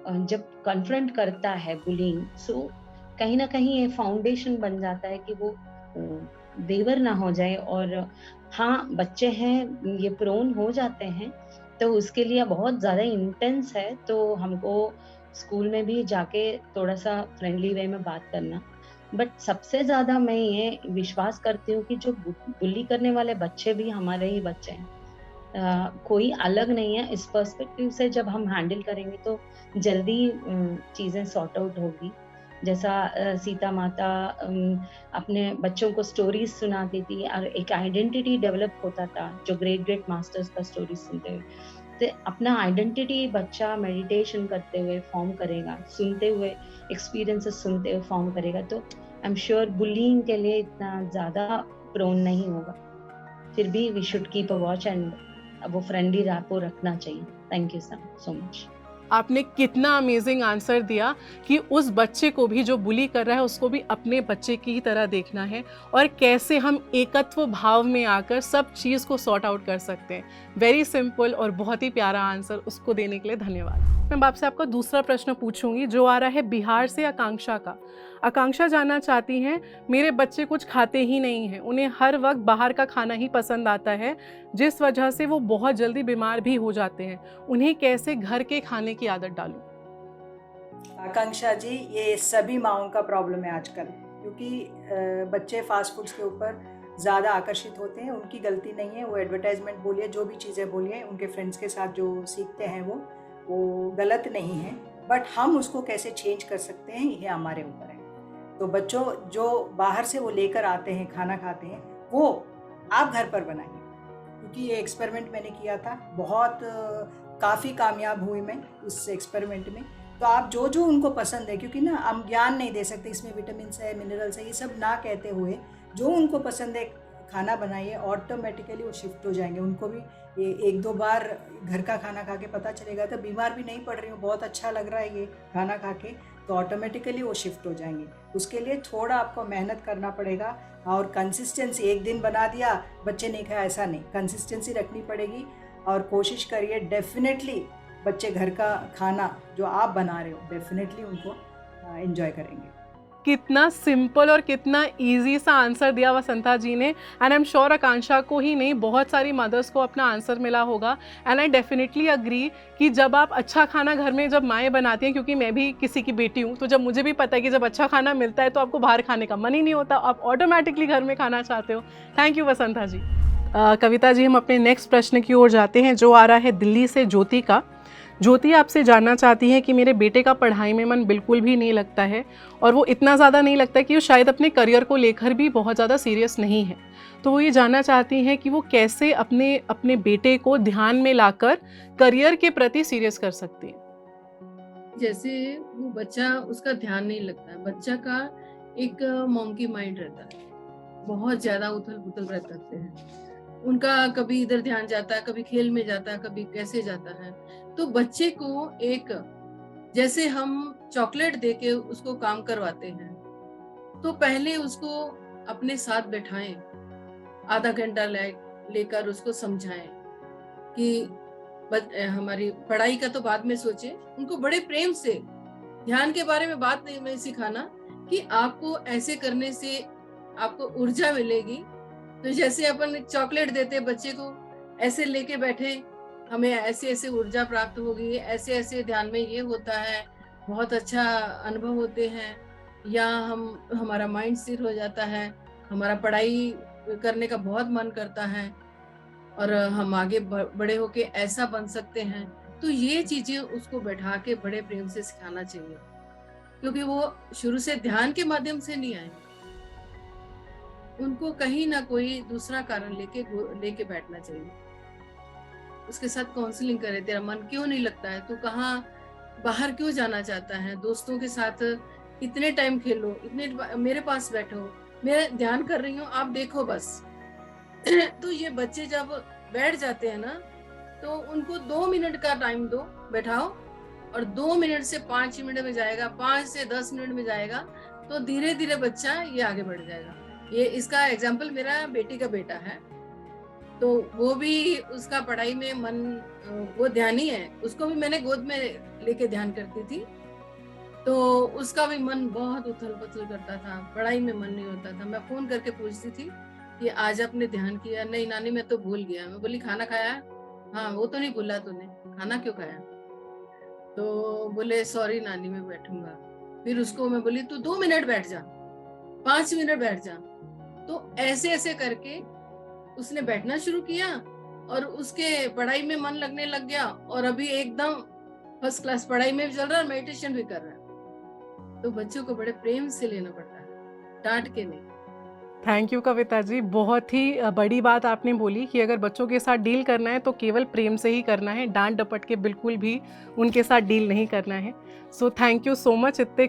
जब कन्फ्रंट करता है बुलिंग, सो कहीं ना कहीं ये फाउंडेशन बन जाता है कि वो बेवर ना हो जाए। और हाँ, बच्चे हैं, ये प्रोन हो जाते हैं, तो उसके लिए बहुत ज़्यादा इंटेंस है, तो हमको स्कूल में भी जाके थोड़ा सा फ्रेंडली वे में बात करना। बट सबसे ज़्यादा मैं ये विश्वास करती हूँ कि जो बुली करने वाले बच्चे भी हमारे ही बच्चे हैं, कोई अलग नहीं है। इस पर्सपेक्टिव से जब हम हैंडल करेंगे तो जल्दी चीज़ें सॉर्ट आउट होगी। जैसा सीता माता अपने बच्चों को स्टोरीज सुनाती थी और एक आइडेंटिटी डेवलप होता था, जो ग्रेट ग्रेट मास्टर्स का स्टोरी सुनते हुए, तो अपना आइडेंटिटी बच्चा मेडिटेशन करते हुए फॉर्म करेगा, सुनते हुए, एक्सपीरियंसेस सुनते हुए फॉर्म करेगा। तो आई एम श्योर बुलिंग के लिए इतना ज़्यादा प्रोन नहीं होगा। फिर भी we should keep a watch and वो फ्रेंडली रैपो रखना चाहिए। Thank you so much. आपने कितना अमेजिंग आंसर दिया कि उस बच्चे को भी जो बुली कर रहा है उसको भी अपने बच्चे की ही तरह देखना है, और कैसे हम एकत्व भाव में आकर सब चीज़ को सॉर्ट आउट कर सकते हैं। वेरी सिंपल और बहुत ही प्यारा आंसर, उसको देने के लिए धन्यवाद। मैं आपसे आपका दूसरा प्रश्न पूछूंगी, जो आ रहा है बिहार से आकांक्षा का। आकांक्षा जानना चाहती हैं, मेरे बच्चे कुछ खाते ही नहीं हैं, उन्हें हर वक्त बाहर का खाना ही पसंद आता है, जिस वजह से वो बहुत जल्दी बीमार भी हो जाते हैं। उन्हें कैसे घर के खाने की आदत डालूं? आकांक्षा जी, ये सभी माँओं का प्रॉब्लम है आजकल, क्योंकि बच्चे फास्ट फूड्स के ऊपर ज़्यादा आकर्षित होते हैं। उनकी गलती नहीं है, वो एडवर्टाइजमेंट बोलिए, जो भी चीज़ें बोलिए, उनके फ्रेंड्स के साथ जो सीखते हैं वो गलत नहीं है, बट हम उसको कैसे चेंज कर सकते हैं, ये हमारे ऊपर है। तो बच्चों जो बाहर से वो लेकर आते हैं, खाना खाते हैं, वो आप घर पर बनाइए, क्योंकि ये एक्सपेरिमेंट मैंने किया था, बहुत काफ़ी कामयाब हुई मैं इस एक्सपेरिमेंट में। तो आप जो जो उनको पसंद है, क्योंकि ना हम ज्ञान नहीं दे सकते इसमें विटामिन है, मिनरल्स है, ये सब ना कहते हुए जो उनको पसंद है खाना बनाइए, ऑटोमेटिकली वो शिफ्ट हो जाएंगे। उनको भी ये 1-2 बार घर का खाना खा के पता चलेगा तो बीमार भी नहीं पड़ रही हूँ, बहुत अच्छा लग रहा है ये खाना खा के, तो ऑटोमेटिकली वो शिफ्ट हो जाएंगे। उसके लिए थोड़ा आपको मेहनत करना पड़ेगा और कंसिस्टेंसी, एक दिन बना दिया बच्चे नहीं खाया ऐसा नहीं, कंसिस्टेंसी रखनी पड़ेगी और कोशिश करिए डेफिनेटली बच्चे घर का खाना जो आप बना रहे हो डेफिनेटली उनको एंजॉय करेंगे। कितना सिंपल और कितना इजी सा आंसर दिया वसंता जी ने, एंड आई एम श्योर आकांक्षा को ही नहीं बहुत सारी मदर्स को अपना आंसर मिला होगा। एंड आई डेफिनेटली अग्री कि जब आप अच्छा खाना घर में जब माएँ बनाती हैं, क्योंकि मैं भी किसी की बेटी हूँ, तो जब मुझे भी पता है कि जब अच्छा खाना मिलता है तो आपको बाहर खाने का मन ही नहीं होता, आप ऑटोमेटिकली घर में खाना चाहते हो। थैंक यू वसंता जी। कविता जी, हम अपने नेक्स्ट प्रश्न की ओर जाते हैं जो आ रहा है दिल्ली से ज्योति का। ज्योति आपसे जानना चाहती हैं कि मेरे बेटे का पढ़ाई में मन बिल्कुल भी नहीं लगता है, और वो इतना ज़्यादा नहीं लगता कि वो शायद अपने करियर को लेकर भी बहुत ज़्यादा सीरियस नहीं है। तो वो ये जानना चाहती हैं कि वो कैसे अपने बेटे को ध्यान में लाकर करियर के प्रति सीरियस कर सकती हैं। जैसे वो बच्चा, उसका ध्यान नहीं लगता है, बच्चा का एक मॉन्की माइंड रहता है, बहुत ज़्यादा उथल पुथल रहते हैं उनका, कभी इधर ध्यान जाता है, कभी खेल में जाता है, कभी कैसे जाता है। तो बच्चे को एक, जैसे हम चॉकलेट देके उसको काम करवाते हैं, तो पहले उसको अपने साथ बैठाएं, आधा घंटा लेकर उसको समझाएं कि हमारी पढ़ाई का तो बाद में सोचे, उनको बड़े प्रेम से ध्यान के बारे में बात नहीं सिखाना कि आपको ऐसे करने से आपको ऊर्जा मिलेगी। तो जैसे अपन चॉकलेट देते बच्चे को, ऐसे लेके बैठे, हमें ऐसे ऐसे ऊर्जा प्राप्त होगी, ऐसे ऐसे ध्यान में ये होता है, बहुत अच्छा अनुभव होते हैं, या हमारा माइंड स्थिर हो जाता है, हमारा पढ़ाई करने का बहुत मन करता है और हम आगे बड़े होके ऐसा बन सकते हैं। तो ये चीजें उसको बैठा के बड़े प्रेम से सिखाना चाहिए, क्योंकि वो शुरू से ध्यान के माध्यम से नहीं आए, उनको कहीं ना कोई दूसरा कारण लेके बैठना चाहिए। उसके साथ काउंसलिंग करे, तेरा मन क्यों नहीं लगता है, तू कहाँ बाहर क्यों जाना चाहता है, दोस्तों के साथ इतने टाइम खेलो, इतने मेरे पास बैठो, मैं ध्यान कर रही हूँ, आप देखो बस। तो ये बच्चे जब बैठ जाते हैं ना, तो उनको 2 मिनट का टाइम दो, बैठाओ, और 2 मिनट से 5 मिनट में जाएगा, 5 से 10 मिनट में जाएगा, तो धीरे धीरे बच्चा ये आगे बढ़ जाएगा। ये इसका एग्जाम्पल मेरा बेटी का बेटा है, तो वो भी उसका पढ़ाई में मन, वो ध्यानी है, उसको भी मैंने गोद में लेके ध्यान करती थी, तो उसका भी मन बहुत उथल पुथल करता था, पढ़ाई में मन नहीं होता था। मैं फोन करके पूछती थी कि आज आपने ध्यान किया? नहीं नानी मैं तो भूल गया। मैं बोली खाना खाया? हाँ। वो तो नहीं भूला तूने, खाना क्यों खाया? तो बोले सॉरी नानी मैं बैठूंगा। फिर उसको मैं बोली तू 2 मिनट बैठ जा, 5 मिनट बैठ जा। तो ऐसे ऐसे करके उसने बैठना शुरू किया और उसके पढ़ाई में मन लगने लग गया, और अभी एकदम फर्स्ट क्लास पढ़ाई में भी चल रहा है, मेडिटेशन भी कर रहा है। तो बच्चों को बड़े प्रेम से लेना पड़ता है, डांट के नहीं। थैंक यू कविता जी, बहुत ही बड़ी बात आपने बोली कि अगर बच्चों के साथ डील करना है तो केवल प्रेम से ही करना है, डांट डपट के बिल्कुल भी उनके साथ डील नहीं करना है। So thank you so much इतनी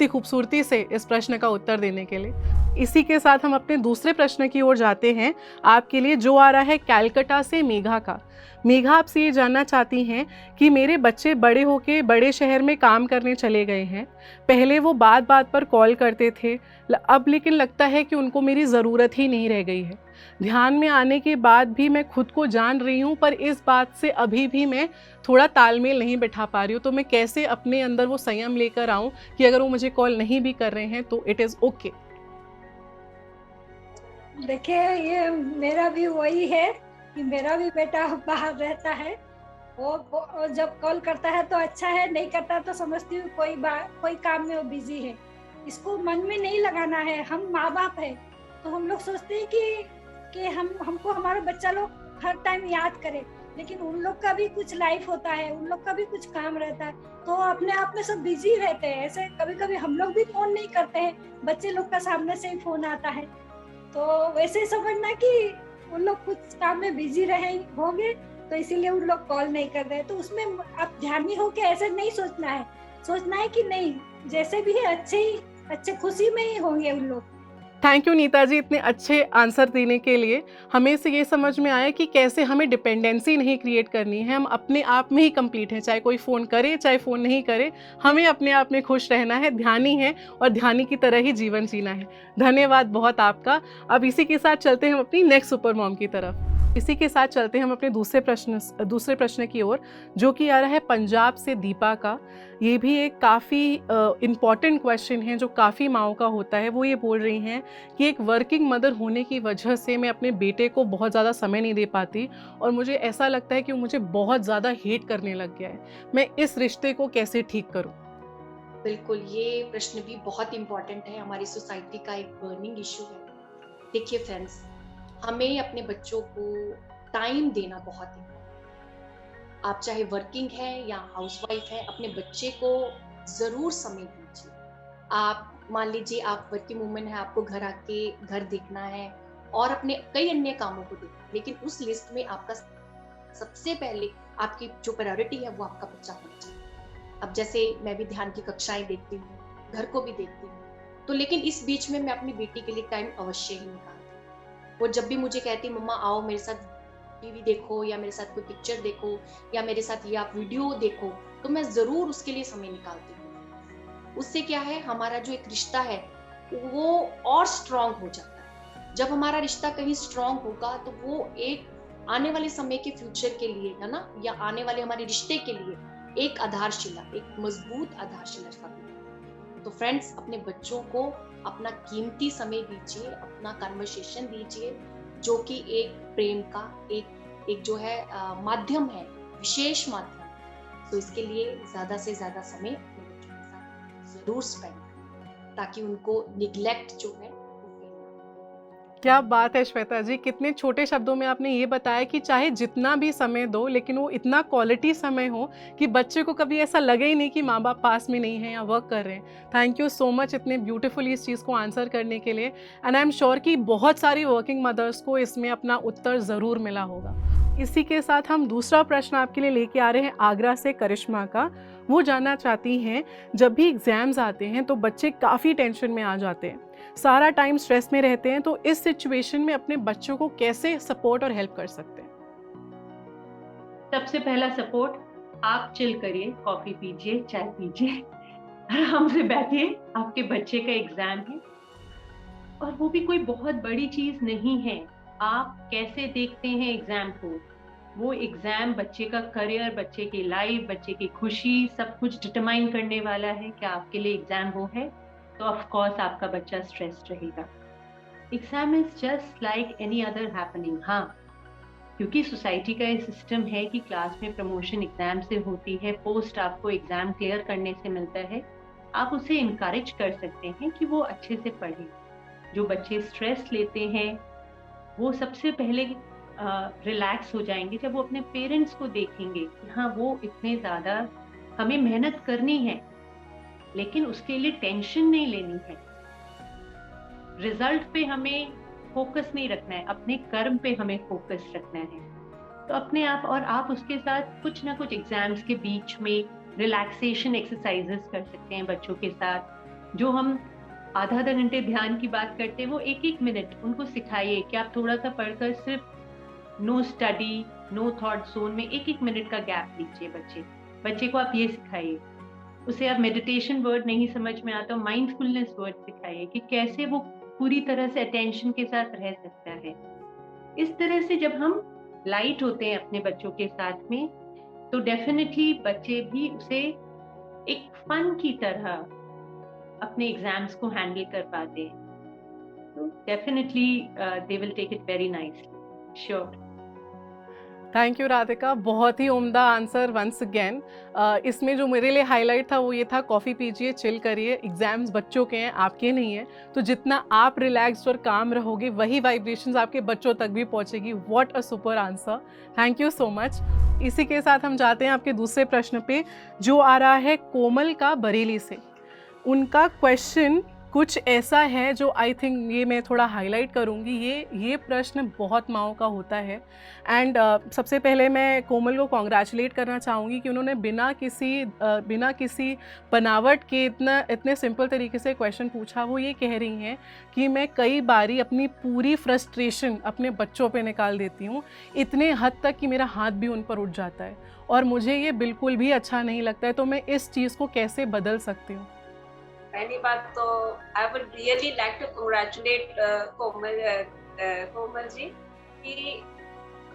खूबसूरती से इस प्रश्न का उत्तर देने के लिए। इसी के साथ हम अपने दूसरे प्रश्न की ओर जाते हैं आपके लिए, जो आ रहा है कैलकाटा से मेघा का। मेघा आपसे ये जानना चाहती हैं कि मेरे बच्चे बड़े होके बड़े शहर में काम करने चले गए हैं। पहले वो बात बात पर कॉल करते थे, अब लेकिन लगता है कि उनको मेरी ज़रूरत ही नहीं रह गई है। ध्यान में आने के बाद भी मैं खुद को जान रही हूँ, पर इस बात से अभी भी मैं थोड़ा तालमेल नहीं बैठा पा रही हूँ। तो मैं कैसे अपने अंदर वो संयम लेकर आऊँ कि अगर वो मुझे कॉल नहीं भी कर रहे हैं तो इट इज़ ओके। देखिए ये मेरा भी वही है कि मेरा भी बेटा बाहर रहता है, वो जब कॉल करता है तो अच्छा है, नहीं करता तो समझती हूँ कोई काम में वो बिजी है, इसको मन में नहीं लगाना है। हम माँ बाप है तो हम लोग सोचते हैं कि हमको हमारा बच्चा लोग हर टाइम याद करे, लेकिन उन लोग का भी कुछ लाइफ होता है, उन लोग का भी कुछ काम रहता है, तो अपने आप में सब बिजी रहते हैं। ऐसे कभी कभी हम लोग भी फोन नहीं करते हैं, बच्चे लोग का सामने से ही फोन आता है, तो वैसे समझना कि उन लोग कुछ काम में बिजी रहे होंगे, तो इसीलिए उन लोग कॉल नहीं कर रहे। तो उसमें आप ध्यानी होके ऐसे नहीं सोचना है कि नहीं, जैसे भी है अच्छे खुशी में ही होंगे उन लोग। थैंक यू नीता जी, इतने अच्छे आंसर देने के लिए। हमें से ये समझ में आया कि कैसे हमें डिपेंडेंसी नहीं क्रिएट करनी है, हम अपने आप में ही कंप्लीट हैं, चाहे कोई फ़ोन करे चाहे फ़ोन नहीं करे, हमें अपने आप में खुश रहना है, ध्यानी है और ध्यानी की तरह ही जीवन जीना है। धन्यवाद बहुत आपका। अब इसी के साथ चलते हैं हम अपनी नेक्स्ट सुपर मॉम की तरफ। इसी के साथ चलते हैं हम अपने दूसरे प्रश्न की ओर, जो कि आ रहा है पंजाब से दीपा का। ये भी एक काफ़ी इम्पॉर्टेंट क्वेश्चन है जो काफ़ी माँओं का होता है। वो ये बोल रही हैं कि एक वर्किंग मदर होने की वजह से मैं अपने बेटे को बहुत ज़्यादा समय नहीं दे पाती और मुझे ऐसा लगता है कि वो मुझे बहुत ज़्यादा हेट करने लग गया है। मैं इस रिश्ते को कैसे ठीक करूँ? बिल्कुल, ये प्रश्न भी बहुत इम्पोर्टेंट है, हमारी सोसाइटी का एक बर्निंग इशू है। देखिए फ्रेंड्स, हमें अपने बच्चों को टाइम देना बहुत इम्पोर्टेंट। आप चाहे वर्किंग है या हाउसवाइफ है, अपने बच्चे को जरूर समय दीजिए। आप मान लीजिए आप वर्किंग वूमेन है, आपको घर आके घर देखना है और अपने कई अन्य कामों को देखना है, लेकिन उस लिस्ट में आपका सबसे पहले आपकी जो प्रायोरिटी है वो आपका बच्चा होना चाहिए। अब जैसे मैं भी ध्यान की कक्षाएं देखती हूँ, घर को भी देखती हूँ, तो लेकिन इस बीच में मैं अपनी बेटी के लिए टाइम अवश्य ही निकालती हूँ। वो जब भी मुझे कहती मम्मा आओ मेरे साथ टीवी देखो या मेरे साथ कोई पिक्चर देखो या मेरे साथ ये आप वीडियो देखो, तो मैं जरूर उसके लिए समय निकालती हूँ। उससे क्या है, हमारा जो एक रिश्ता है वो और स्ट्रांग हो जाता है। जब हमारा रिश्ता कहीं स्ट्रांग होगा तो वो एक आने वाले समय के फ्यूचर के लिए, है ना, या आने वाले हमारे रिश्ते के लिए एक आधारशिला, एक मजबूत आधारशिला साबित है। तो फ्रेंड्स, अपने बच्चों को अपना कीमती समय दीजिए, अपना कन्वर्सेशन दीजिए, जो कि एक प्रेम का एक जो है माध्यम है, विशेष माध्यम। तो इसके लिए ज्यादा से ज्यादा समय अपने बच्चों के साथ जरूर स्पेंड करें, ताकि उनको निग्लेक्ट जो है। क्या बात है श्वेता जी, कितने छोटे शब्दों में आपने ये बताया कि चाहे जितना भी समय दो, लेकिन वो इतना क्वालिटी समय हो कि बच्चे को कभी ऐसा लगे ही नहीं कि माँ बाप पास में नहीं है या वर्क कर रहे हैं। थैंक यू सो मच इतने ब्यूटीफुली इस चीज़ को आंसर करने के लिए। एंड आई एम श्योर कि बहुत सारी वर्किंग मदर्स को इसमें अपना उत्तर ज़रूर मिला होगा। इसी के साथ हम दूसरा प्रश्न आपके लिए लेके आ रहे हैं आगरा से करिश्मा का। वो जानना चाहती हैं, जब भी एग्ज़ाम्स आते हैं तो बच्चे काफ़ी टेंशन में आ जाते हैं, सारा टाइम स्ट्रेस में रहते हैं, तो इस सिचुएशन में अपने बच्चों को कैसे सपोर्ट और हेल्प कर सकते हैं? सबसे पहला सपोर्ट, आप चिल करिए, कॉफी पीजिए, चाय पीजिए, आराम से बैठिए। आपके बच्चे का एग्जाम है और वो भी कोई बहुत बड़ी चीज नहीं है। आप कैसे देखते हैं एग्जाम को, वो एग्जाम बच्चे का करियर, बच्चे की लाइफ, बच्चे की खुशी, सब कुछ डिटरमाइन करने वाला है। क्या आपके लिए एग्जाम वो है, तो ऑफ कोर्स आपका बच्चा स्ट्रेस्ड रहेगा। Exam is just like any other happening. हाँ, क्योंकि सोसाइटी का ये सिस्टम है कि क्लास में प्रमोशन एग्जाम से होती है, पोस्ट आपको एग्जाम क्लियर करने से मिलता है। आप उसे इनकरेज कर सकते हैं कि वो अच्छे से पढ़े। जो बच्चे स्ट्रेस लेते हैं वो सबसे पहले रिलैक्स हो जाएंगे जब वो अपने पेरेंट्स को देखेंगे कि हाँ, वो इतने ज़्यादा, हमें मेहनत करनी है लेकिन उसके लिए टेंशन नहीं लेनी है। रिजल्ट पे हमें फोकस नहीं रखना है, अपने कर्म पे हमें फोकस रखना है। तो अपने आप, और आप उसके साथ कुछ ना कुछ एग्जाम्स के बीच में रिलैक्सेशन एक्सरसाइजेस कर सकते हैं बच्चों के साथ। जो हम आधा घंटे ध्यान की बात करते हैं, वो एक एक मिनट उनको सिखाइए कि आप थोड़ा सा पढ़कर सिर्फ no study, no thought zone में एक एक मिनट का गैप लीजिए। बच्चे को आप ये सिखाइए। उसे आप मेडिटेशन वर्ड नहीं समझ में आता, माइंडफुलनेस वर्ड सिखाइए कि कैसे वो पूरी तरह से अटेंशन के साथ रह सकता है। इस तरह से जब हम लाइट होते हैं अपने बच्चों के साथ में, तो डेफिनेटली बच्चे भी उसे एक फन की तरह अपने एग्जाम्स को हैंडल कर पाते हैं। तो definitely they will take it very nicely, sure. Thank you Radhika, बहुत ही उम्दा आंसर वंस अगेन। इसमें जो मेरे लिए हाईलाइट था वो ये था, कॉफ़ी पीजिए, चिल करिए। एग्जाम्स बच्चों के हैं, आपके नहीं हैं, तो जितना आप रिलैक्स्ड और काम रहोगे वही वाइब्रेशंस आपके बच्चों तक भी पहुंचेगी। What a super answer, thank you so much. इसी के साथ हम जाते हैं आपके दूसरे प्रश्न पे, जो आ रहा है कोमल का बरेली से। उनका क्वेश्चन कुछ ऐसा है जो आई थिंक ये मैं थोड़ा हाईलाइट करूँगी, ये प्रश्न बहुत माँओं का होता है। एंड सबसे पहले मैं कोमल को कॉन्ग्रेचुलेट करना चाहूँगी कि उन्होंने बिना किसी बनावट के इतने सिंपल तरीके से क्वेश्चन पूछा। वो ये कह रही हैं कि मैं कई बारी अपनी पूरी फ्रस्ट्रेशन अपने बच्चों पे निकाल देती हूँ, इतने हद तक कि मेरा हाथ भी उन पर उठ जाता है और मुझे ये बिल्कुल भी अच्छा नहीं लगता है। तो मैं इस चीज़ को कैसे बदल सकती हूँ? पहली बात तो I would really like to congratulate Komal ji कि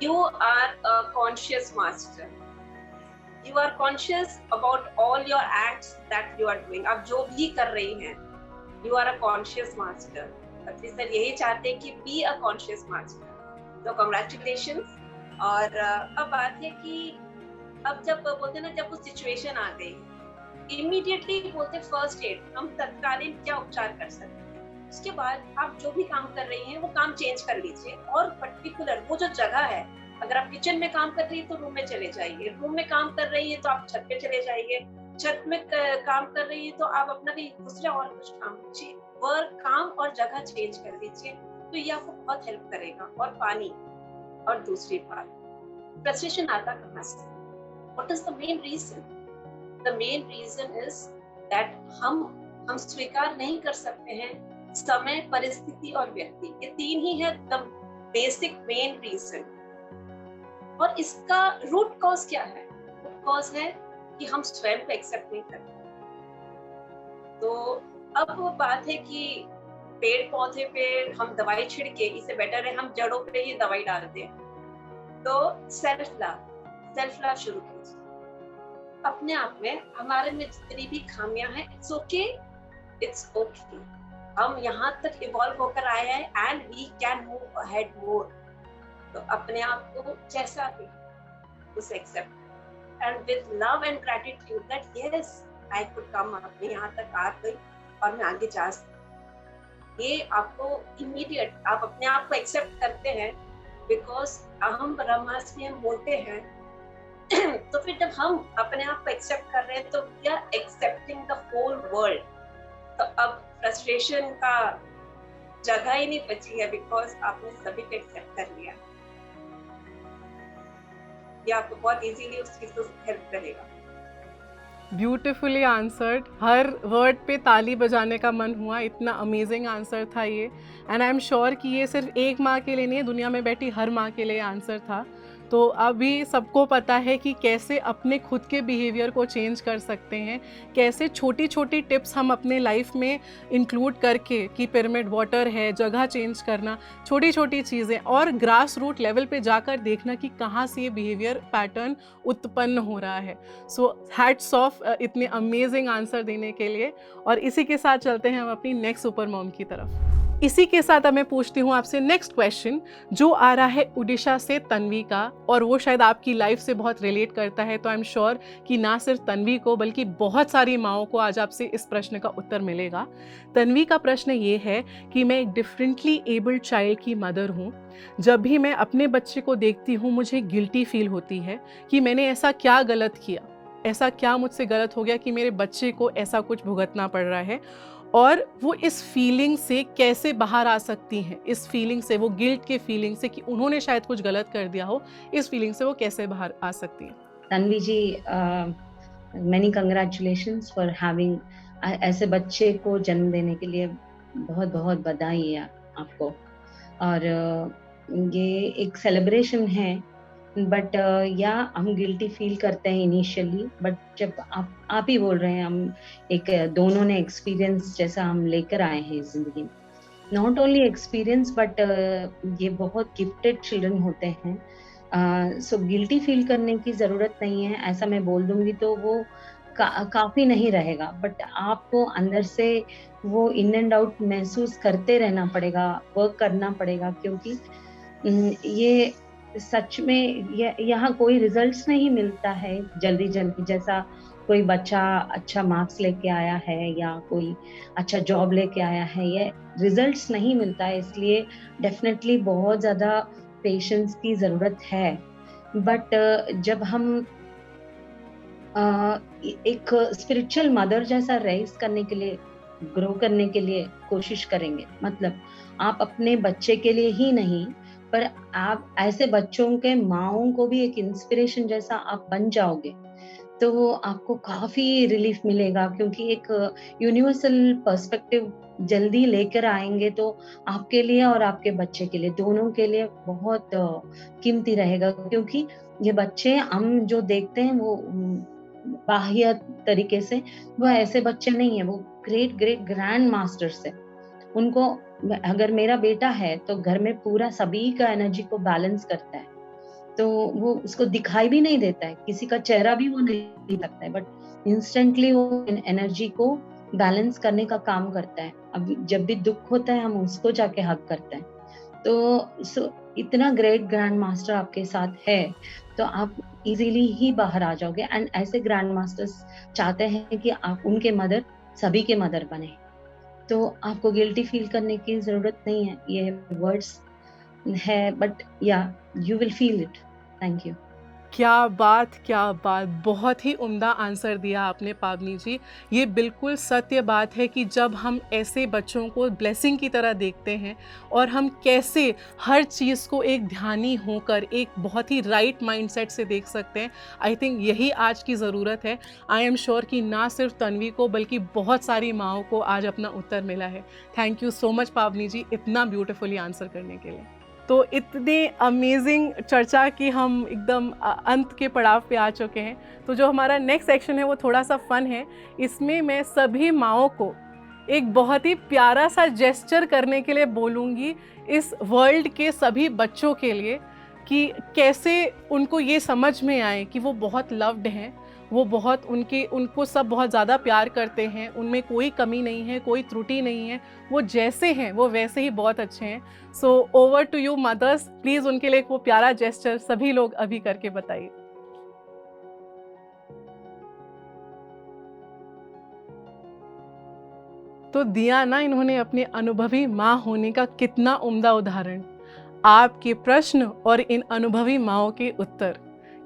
you are a conscious master, you are conscious about all your acts that you are doing. आप जो भी कर रही हैं, you are a conscious master. पत्नी सर यही चाहते हैं कि बी अ कॉन्शियस मास्टर। तो कंग्रेचुलेशंस। और अब बात है कि अब जब बोलते ना, जब वो सिचुएशन आ गई, इमीडिएटली बोलते फर्स्ट एड, हम तत्कालीन क्या उपचार कर सकते हैं। उसके बाद आप जो भी काम कर रही हैं वो काम चेंज कर लीजिए, और पर्टिकुलर वो जो जगह है, अगर आप किचन में काम कर रही है तो रूम में चले जाइए, रूम में काम कर रही है तो आप छत पे चले जाइए, छत में काम कर रही है तो आप अपना कहीं दूसरा और कुछ काम कीजिए, वर्क काम और जगह चेंज कर लीजिए, तो ये आपको बहुत हेल्प करेगा। और पानी। और दूसरी बात, फ्रस्ट्रेशन आता कहाँ से? What is the main reason? The main reason is that हम स्वीकार नहीं कर सकते हैं समय, परिस्थिति और व्यक्ति। ये तीन ही है the basic main reason। और इसका रूट कॉज क्या है? रूट कॉज है कि हम स्वयं को एक्सेप्ट नहीं करते। तो अब वो बात है कि पेड़ पौधे पे हम दवाई छिड़के, इससे बेटर है हम जड़ों पे ये दवाई डाल दें। तो सेल्फ लव शुरू कीजिए। अपने आप में हमारे में जितनी भी खामियां हैं, इट्स ओके। हम यहाँ तक इवॉल्व होकर आए हैं and we can move ahead more. तो अपने आप को जैसा भी उसे accept and with love and gratitude that yes I could come, अपने यहाँ तक आ गई और मैं आगे जा सकती। ये आपको इमीडिएट आप अपने आप को एक्सेप्ट करते हैं, बिकॉज अहम ब्रह्मास्मि हम बोलते हैं। तो फिर जब हम अपने आप को एक्सेप्ट कर रहे हैं तो we are accepting the whole world. तो अब फ्रस्ट्रेशन का जगह ही नहीं बची है, बिकॉज आपने सभी को एक्सेप्ट कर लिया। ये आपको बहुत इजीली उस चीज को हेल्प करेगा। Beautifully answered. हर वर्ड पे ताली बजाने का मन हुआ, इतना अमेजिंग आंसर था ये। एंड आई एम श्योर कि ये सिर्फ एक माँ के लिए नहीं है, दुनिया में बैठी हर माँ के लिए आंसर था। तो अभी सबको पता है कि कैसे अपने खुद के बिहेवियर को चेंज कर सकते हैं, कैसे छोटी छोटी टिप्स हम अपने लाइफ में इंक्लूड करके, कि पिरामिड वाटर है, जगह चेंज करना, छोटी छोटी चीज़ें, और ग्रास रूट लेवल पे जाकर देखना कि कहाँ से ये बिहेवियर पैटर्न उत्पन्न हो रहा है। सो हैट्स ऑफ इतने अमेजिंग आंसर देने के लिए। और इसी के साथ चलते हैं हम अपनी नेक्स्ट सुपर मॉम की तरफ। इसी के साथ अब मैं पूछती हूँ आपसे नेक्स्ट क्वेश्चन, जो आ रहा है उड़ीसा से तन्वी का, और वो शायद आपकी लाइफ से बहुत रिलेट करता है। तो आई एम श्योर कि ना सिर्फ तन्वी को बल्कि बहुत सारी माँओं को आज आपसे इस प्रश्न का उत्तर मिलेगा। तन्वी का प्रश्न ये है कि मैं एक डिफरेंटली एबल्ड चाइल्ड की मदर हूँ। जब भी मैं अपने बच्चे को देखती हूँ मुझे गिल्टी फील होती है कि मैंने ऐसा क्या गलत किया, ऐसा क्या मुझसे गलत हो गया कि मेरे बच्चे को ऐसा कुछ भुगतना पड़ रहा है। और वो इस फीलिंग से कैसे बाहर आ सकती हैं, इस फीलिंग से, वो गिल्ट के फीलिंग से कि उन्होंने शायद कुछ गलत कर दिया हो, इस फीलिंग से वो कैसे बाहर आ सकती हैं? तन्वी जी, मैनी कंग्रेचुलेशंस फॉर हैविंग ऐसे बच्चे को जन्म देने के लिए बहुत बहुत बधाई है आपको। और ये एक सेलिब्रेशन है, बट या हम गिल्टी फील करते हैं इनिशियली, बट जब आप ही बोल रहे हैं, हम एक दोनों ने एक्सपीरियंस जैसा हम लेकर आए हैं जिंदगी में, नॉट ओनली एक्सपीरियंस बट ये बहुत गिफ्टेड चिल्ड्रन होते हैं। सो गिल्टी फील करने की जरूरत नहीं है, ऐसा मैं बोल दूंगी तो वो काफी नहीं रहेगा, बट आपको अंदर से वो इन एंड आउट महसूस करते रहना पड़ेगा, वर्क करना पड़ेगा, क्योंकि ये सच में यहाँ कोई रिजल्ट्स नहीं मिलता है जल्दी जल्दी। जैसा कोई बच्चा अच्छा मार्क्स लेके आया है या कोई अच्छा जॉब लेके आया है, ये रिजल्ट्स नहीं मिलता है, इसलिए डेफिनेटली बहुत ज़्यादा पेशेंस की ज़रूरत है। बट जब हम एक स्पिरिचुअल मदर जैसा रेस करने के लिए ग्रो करने के लिए कोशिश करेंगे, मतलब आप अपने बच्चे के लिए ही नहीं पर आप ऐसे बच्चों के माओं को भी एक इंस्पिरेशन जैसा आप बन जाओगे, तो आपको काफी रिलीफ मिलेगा, क्योंकि एक यूनिवर्सल पर्सपेक्टिव जल्दी लेकर आएंगे तो आपके लिए और आपके बच्चे के लिए दोनों के लिए बहुत कीमती रहेगा। क्योंकि ये बच्चे हम जो देखते हैं वो बाह्य तरीके से वो ऐसे बच्चे नहीं है, वो ग्रेट ग्रेट ग्रैंड मास्टर्स है। उनको, अगर मेरा बेटा है तो घर में पूरा सभी का एनर्जी को बैलेंस करता है, तो वो उसको दिखाई भी नहीं देता है, किसी का चेहरा भी वो नहीं लगता है, बट इंस्टेंटली वो एनर्जी को बैलेंस करने का काम करता है। अब जब भी दुख होता है हम उसको जाके हक करते हैं। तो इतना ग्रेट ग्रैंड मास्टर आपके साथ है तो आप इजीली ही बाहर आ जाओगे। एंड ऐसे ग्रैंड मास्टर्स चाहते हैं कि आप उनके मदर सभी के मदर बने, तो आपको गिल्टी फील करने की जरूरत नहीं है। ये वर्ड्स है बट या you will feel it. Thank you. क्या बात, बहुत ही उम्दा आंसर दिया आपने पावनी जी। ये बिल्कुल सत्य बात है कि जब हम ऐसे बच्चों को ब्लेसिंग की तरह देखते हैं और हम कैसे हर चीज़ को एक ध्यानी होकर एक बहुत ही राइट माइंडसेट से देख सकते हैं, आई थिंक यही आज की ज़रूरत है। आई एम श्योर कि ना सिर्फ तन्वी को बल्कि बहुत सारी माँओं को आज अपना उत्तर मिला है। थैंक यू सो मच पावनी जी इतना ब्यूटीफुली आंसर करने के लिए। तो इतने अमेजिंग चर्चा की हम एकदम अंत के पड़ाव पे आ चुके हैं। तो जो हमारा नेक्स्ट सेक्शन है वो थोड़ा सा फन है। इसमें मैं सभी माँओं को एक बहुत ही प्यारा सा जेस्चर करने के लिए बोलूँगी इस वर्ल्ड के सभी बच्चों के लिए, कि कैसे उनको ये समझ में आए कि वो बहुत लव्ड हैं, वो बहुत उनको सब बहुत ज़्यादा प्यार करते हैं, उनमें कोई कमी नहीं है, कोई त्रुटि नहीं है, वो जैसे हैं वो वैसे ही बहुत अच्छे हैं। So over to you mothers, please उनके लिए एक वो प्यारा जेस्चर सभी लोग अभी करके बताइए। तो दिया ना इन्होंने अपने अनुभवी माँ होने का कितना उम्दा उदाहरण। आपके प्रश्न और इन अनुभवी माँओं के उत्तर,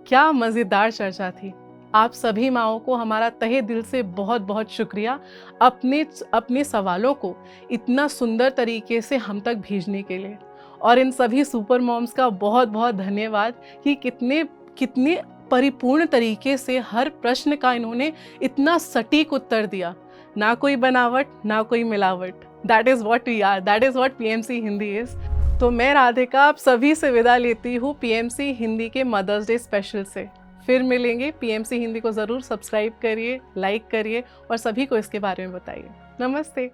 क्या मज़ेदार चर्चा थी। आप सभी माँओं को हमारा तहे दिल से बहुत बहुत शुक्रिया अपने सवालों को इतना सुंदर तरीके से हम तक भेजने के लिए। और इन सभी सुपर मॉम्स का बहुत बहुत धन्यवाद कि कितने परिपूर्ण तरीके से हर प्रश्न का इन्होंने इतना सटीक उत्तर दिया। ना कोई बनावट, ना कोई मिलावट। That is what we are, that is what PMC Hindi is. तो मैं राधिका आप सभी से विदा लेती हूँ PMC हिंदी के मदर्स डे स्पेशल से। फिर मिलेंगे। PMC हिंदी को ज़रूर सब्सक्राइब करिए, लाइक करिए और सभी को इसके बारे में बताइए। नमस्ते।